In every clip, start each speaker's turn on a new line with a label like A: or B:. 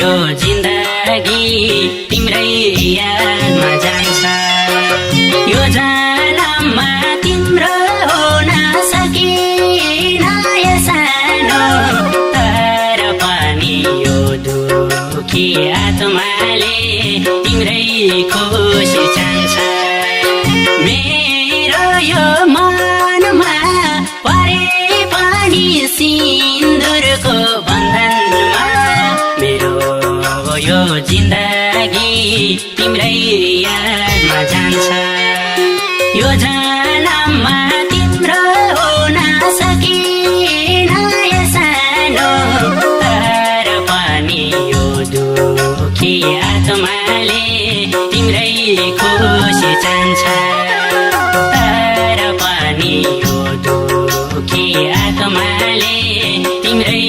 A: यो जिन्दगी तिम्रै यादमा जान्छ। यो जन्ममा तिम्रो हुन सकिन यो सानो, तर पनि यो दुखी आत्माले तिम्रै खुसी चाहन्छ। मेरो यो मनमा परे पनि सिन्दुरको बन्धनमा, मेरो यो जिन्दगी तिम्रै यादमा जान्छ। यो जन्ममा तिम्रो हुन सकिन यो सानो, तर पनि यो दुखी आत्माले तिम्रै खुसी चाहन्छ। तर पनि यो दुखी आत्माले तिम्रै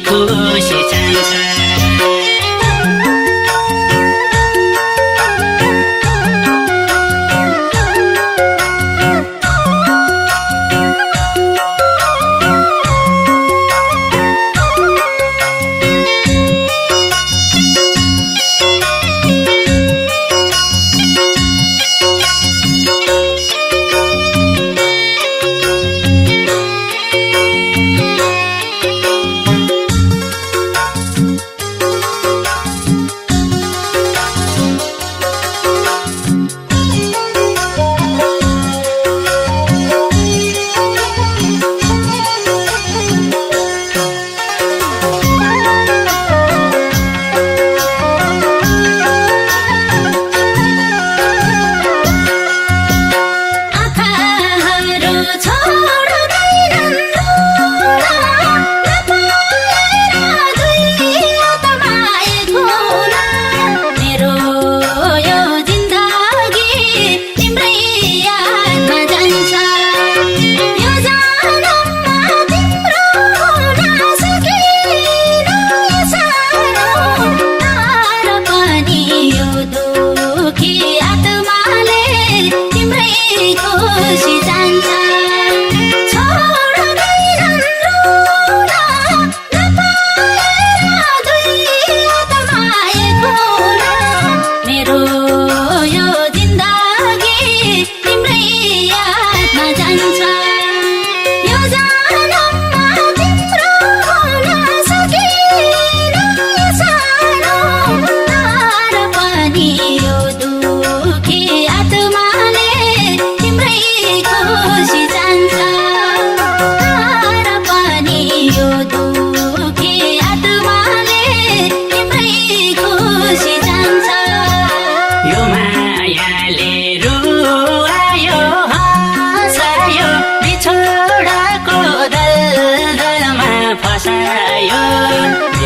A: खुसी चाहन्छ।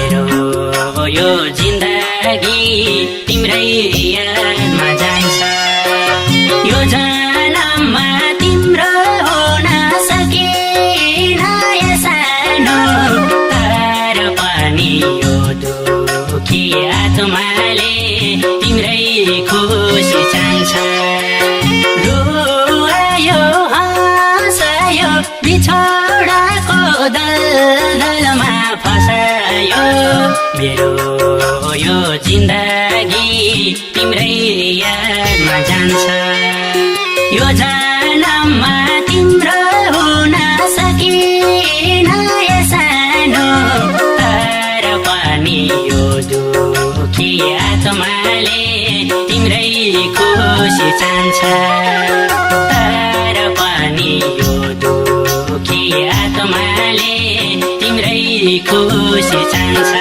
A: मेरो यो जिन्दगी तिम्रै यादमा जान्छ। यो जन्ममा तिम्रो हुन सकिन यो सानो, तर पनि यो दुखी आत्माले तिम्रै खुसी चाहन्छ। रुवायो हाँसायो बिछोडाको दलदलमा फसायो, मेरो यो जिन्दगी तिम्रै यादमा जान्छ। यो जन्ममा तिम्रो हुन सकिन यो सानो, तर पनि यो दुखी आत्माले तिम्रै खुसी चाहन्छ। तर पनि यो दुखी आत्माले तिम्रै खुसी चाहन्छ।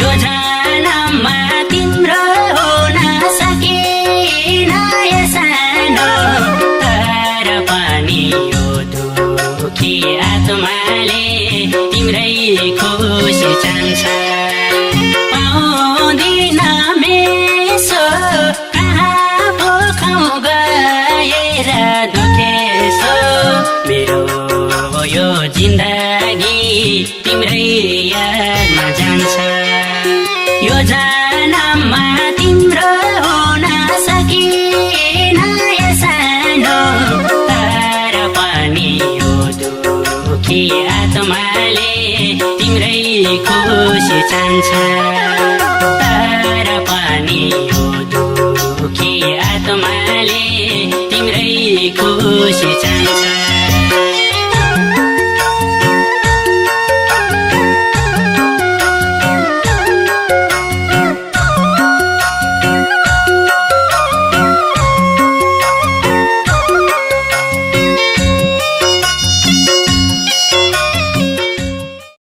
A: यो जन्ममा तिम्रो हुन सकेन यो सानो तर पनि यो दुखी आत्माले तिम्रै खुसी चाहन्छ पाउँदिन मेसो कहाँ पोखौँ गएर दुखेसो मेरो यो जिन्दगी तिम्रै यादमा जान्छ यो जन्ममा तिम्रो हुन सकेन यो सानो तर पनि यो दुखी आत्माले तिम्रै खुसी चाहन्छ तर पनि यो दुखी आत्माले तिम्रै खुसी चाहन्छ